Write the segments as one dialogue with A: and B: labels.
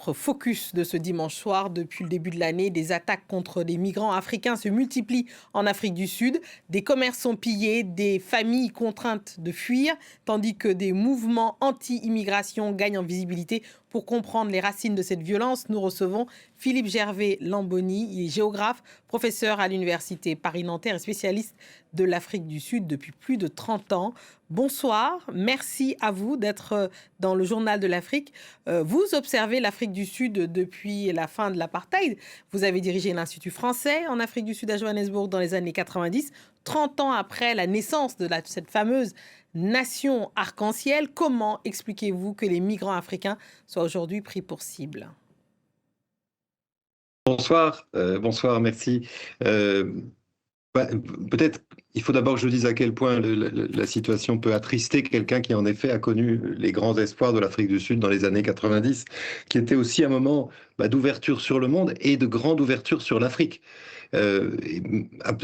A: notre focus de ce dimanche soir. Depuis le début de l'année, des attaques contre les migrants africains se multiplient en Afrique du Sud. Des commerces sont pillés, des familles contraintes de fuir, tandis que des mouvements anti-immigration gagnent en visibilité. Pour comprendre les racines de cette violence, nous recevons Philippe Gervais-Lamboni. Il est géographe, professeur à l'université Paris-Nanterre et spécialiste de l'Afrique du Sud depuis plus de 30 ans. Bonsoir, merci à vous d'être dans le Journal de l'Afrique. Vous observez l'Afrique du Sud depuis la fin de l'apartheid. Vous avez dirigé l'Institut français en Afrique du Sud à Johannesburg dans les années 90, 30 ans après la naissance de cette fameuse nation arc-en-ciel. Comment expliquez-vous que les migrants africains soient aujourd'hui pris pour cible ?
B: Bonsoir, merci. Peut-être il faut d'abord que je dise à quel point la situation peut attrister quelqu'un qui en effet a connu les grands espoirs de l'Afrique du Sud dans les années 90, qui était aussi un moment d'ouverture sur le monde et de grande ouverture sur l'Afrique.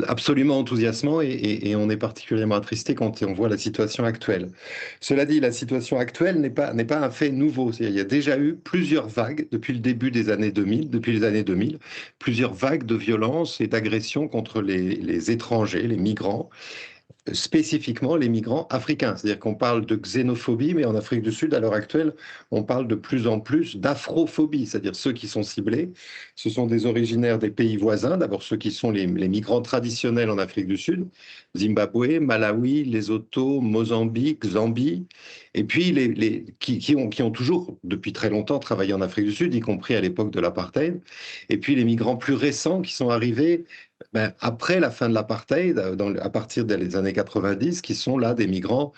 B: Absolument enthousiasmant et on est particulièrement attristé quand on voit la situation actuelle. Cela dit, la situation actuelle n'est pas un fait nouveau. Il y a déjà eu plusieurs vagues depuis le début des années 2000, depuis les années 2000, plusieurs vagues de violence et d'agression contre les étrangers, les migrants, spécifiquement les migrants africains. C'est-à-dire qu'on parle de xénophobie, mais en Afrique du Sud, à l'heure actuelle, on parle de plus en plus d'afrophobie, c'est-à-dire ceux qui sont ciblés, ce sont des originaires des pays voisins, d'abord ceux qui sont les migrants traditionnels en Afrique du Sud, Zimbabwe, Malawi, Lesotho, Mozambique, Zambie, et puis qui ont toujours, depuis très longtemps, travaillé en Afrique du Sud, y compris à l'époque de l'apartheid, et puis les migrants plus récents qui sont arrivés après la fin de l'apartheid, à partir des années 90, qui sont là des migrants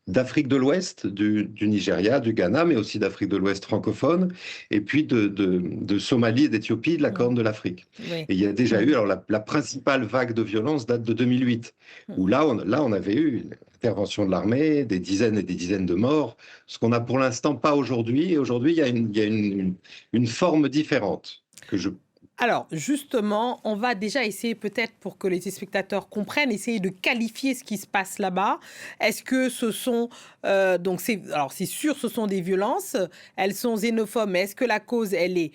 B: d'Afrique de l'Ouest, du Nigeria, du Ghana, mais aussi d'Afrique de l'Ouest francophone, et puis de Somalie et d'Éthiopie, de la Corne de l'Afrique.
A: Oui.
B: Et il y a déjà eu, alors la principale vague de violence date de 2008, où là on avait eu une intervention de l'armée, des dizaines et des dizaines de morts, ce qu'on n'a pour l'instant pas aujourd'hui. Et aujourd'hui, il y a une forme différente que je...
A: Alors, justement, on va déjà essayer peut-être pour que les téléspectateurs comprennent, essayer de qualifier ce qui se passe là-bas. Est-ce que ce sont... alors, c'est sûr, ce sont des violences. Elles sont xénophobes, mais est-ce que la cause, elle est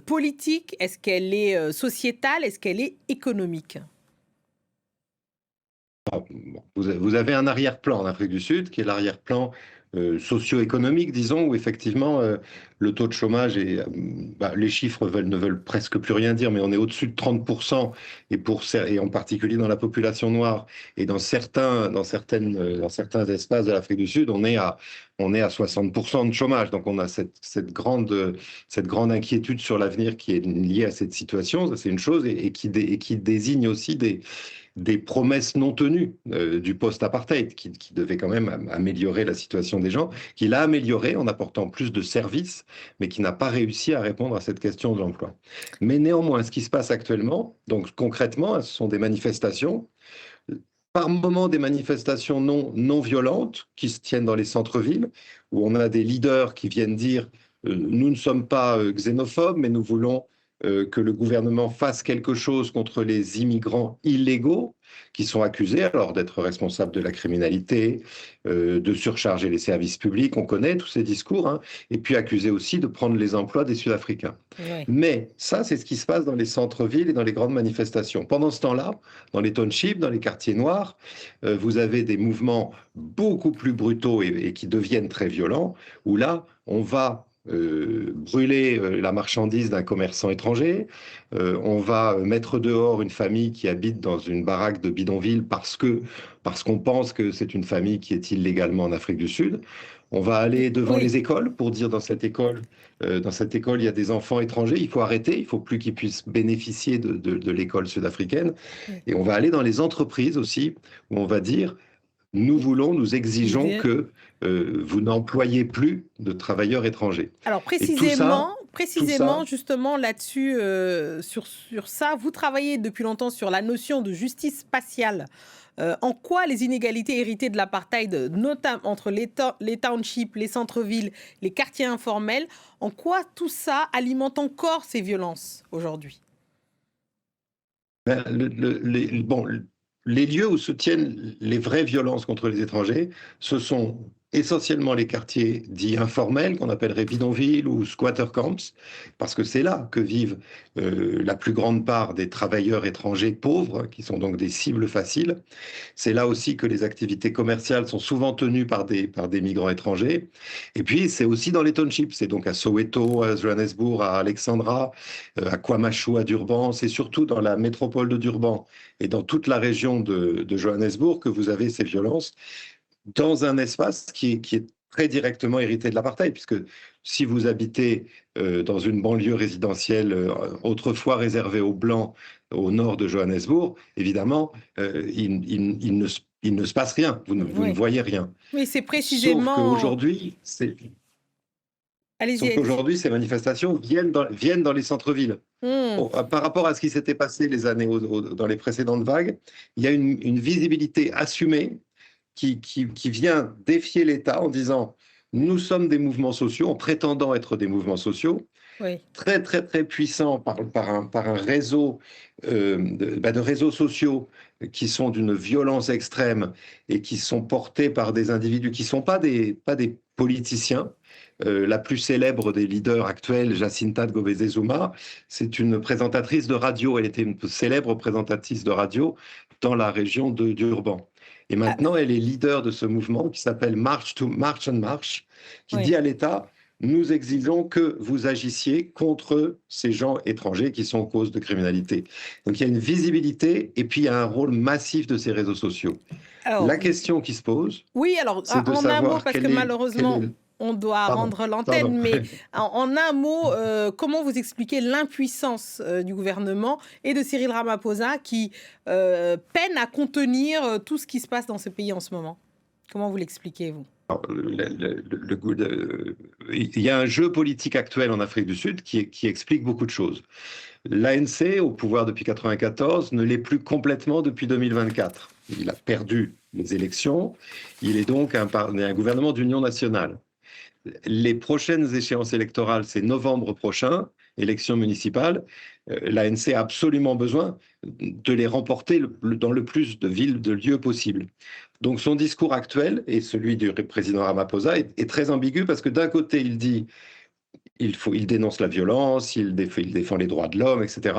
A: politique? Est-ce qu'elle est sociétale? Est-ce qu'elle est économique?
B: Vous avez un arrière-plan en Afrique du Sud, qui est l'arrière-plan socio-économique, disons, où effectivement le taux de chômage les chiffres ne veulent presque plus rien dire, mais on est au-dessus de 30%, et en particulier dans la population noire, et dans certains espaces de l'Afrique du Sud, on est à 60% de chômage. Donc on a cette grande inquiétude sur l'avenir qui est liée à cette situation, ça c'est une chose, et qui désigne aussi des promesses non tenues du post-apartheid, qui devait quand même améliorer la situation des gens, qui l'a améliorée en apportant plus de services, mais qui n'a pas réussi à répondre à cette question de l'emploi. Mais néanmoins, ce qui se passe actuellement, donc concrètement, ce sont des manifestations, par moments des manifestations non violentes, qui se tiennent dans les centres-villes, où on a des leaders qui viennent dire nous ne sommes pas xénophobes, mais nous voulons que le gouvernement fasse quelque chose contre les immigrants illégaux qui sont accusés alors d'être responsables de la criminalité, de surcharger les services publics, on connaît tous ces discours, hein, et puis accusés aussi de prendre les emplois des Sud-Africains.
A: Oui.
B: Mais ça, c'est ce qui se passe dans les centres-villes et dans les grandes manifestations. Pendant ce temps-là, dans les townships, dans les quartiers noirs, vous avez des mouvements beaucoup plus brutaux et qui deviennent très violents, où là, on va brûler la marchandise d'un commerçant étranger, on va mettre dehors une famille qui habite dans une baraque de bidonville parce qu'on pense que c'est une famille qui est illégalement en Afrique du Sud. On va aller devant
A: Oui.
B: les écoles pour dire dans cette école, il y a des enfants étrangers, il faut arrêter, il faut plus qu'ils puissent bénéficier de l'école sud-africaine.
A: Oui.
B: Et on va aller dans les entreprises aussi, où on va dire nous exigeons que vous n'employez plus de travailleurs étrangers.
A: Alors
B: Et tout ça,
A: justement là-dessus, sur ça, vous travaillez depuis longtemps sur la notion de justice spatiale. En quoi les inégalités héritées de l'apartheid, notamment entre les townships, les centres-villes, les quartiers informels, en quoi tout ça alimente encore ces violences aujourd'hui?
B: les lieux où se tiennent les vraies violences contre les étrangers, ce sont essentiellement les quartiers dits informels, qu'on appellerait bidonvilles ou squatter camps, parce que c'est là que vivent la plus grande part des travailleurs étrangers pauvres, qui sont donc des cibles faciles. C'est là aussi que les activités commerciales sont souvent tenues par des migrants étrangers. Et puis, c'est aussi dans les townships. C'est donc à Soweto, à Johannesburg, à Alexandra, à Kwamashu, à Durban. C'est surtout dans la métropole de Durban et dans toute la région de Johannesburg que vous avez ces violences dans un espace qui est très directement hérité de l'apartheid, puisque si vous habitez dans une banlieue résidentielle autrefois réservée aux Blancs au nord de Johannesburg, évidemment, il ne se passe rien, vous ne
A: Oui,
B: voyez rien.
A: oui, c'est
B: Sauf
A: précisément...
B: qu'aujourd'hui,
A: Allez-y, allez-y.
B: ces manifestations viennent dans les centres-villes.
A: Hmm,
B: Bon, par rapport à ce qui s'était passé les années dans les précédentes vagues, il y a une visibilité assumée qui vient défier l'État en disant nous sommes des mouvements sociaux, en prétendant être des mouvements sociaux,
A: oui,
B: très très très puissants par un réseau de réseaux sociaux qui sont d'une violence extrême et qui sont portés par des individus qui ne sont pas des politiciens. La plus célèbre des leaders actuels, Jacinta Ngobeze Zouma, c'est une présentatrice de radio. Elle était une célèbre présentatrice de radio dans la région de Durban. Et
A: ah,
B: maintenant, elle est leader de ce mouvement qui s'appelle March and March, qui
A: oui.
B: dit à l'État, nous exigeons que vous agissiez contre ces gens étrangers qui sont cause de criminalité. Donc il y a une visibilité et puis il y a un rôle massif de ces réseaux sociaux.
A: Alors,
B: La question qui se pose,
A: oui, alors,
B: c'est de
A: en un mot,
B: savoir
A: parce que malheureusement, on doit
B: Pardon,
A: rendre l'antenne,
B: pardon.
A: mais en un mot, comment vous expliquez l'impuissance du gouvernement et de Cyril Ramaphosa qui peine à contenir tout ce qui se passe dans ce pays en ce moment? Comment vous l'expliquez, vous?
B: Il y a un jeu politique actuel en Afrique du Sud qui explique beaucoup de choses. L'ANC, au pouvoir depuis 1994, ne l'est plus complètement depuis 2024. Il a perdu les élections. Il est donc un gouvernement d'union nationale. Les prochaines échéances électorales, c'est novembre prochain, élections municipales. L'ANC a absolument besoin de les remporter dans le plus de villes, de lieux possible. Donc son discours actuel et celui du président Ramaphosa est très ambigu parce que d'un côté, il dit il dénonce la violence, il défend les droits de l'homme, etc.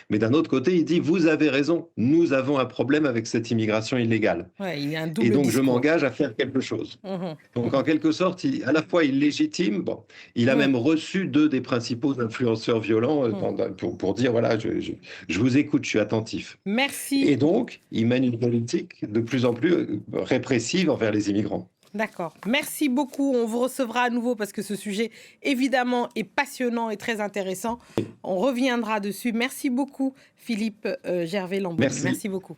B: Mais d'un autre côté, il dit, vous avez raison, nous avons un problème avec cette immigration illégale.
A: Ouais, il y a un
B: Et
A: double
B: donc, je
A: discours.
B: m'engage à faire quelque chose.
A: Mhm,
B: Donc, en
A: mhm,
B: quelque sorte, à la fois, il légitime, bon, il a
A: mhm,
B: même reçu deux des principaux influenceurs violents
A: mhm.
B: pour dire, voilà, je vous écoute, je suis attentif. Et
A: Merci.
B: donc, il mène une politique de plus en plus répressive envers les immigrants.
A: D'accord. Merci beaucoup. On vous recevra à nouveau parce que ce sujet, évidemment, est passionnant et très intéressant. On reviendra dessus. Merci beaucoup, Philippe Gervais-Lamboni.
B: Merci.
A: Merci beaucoup.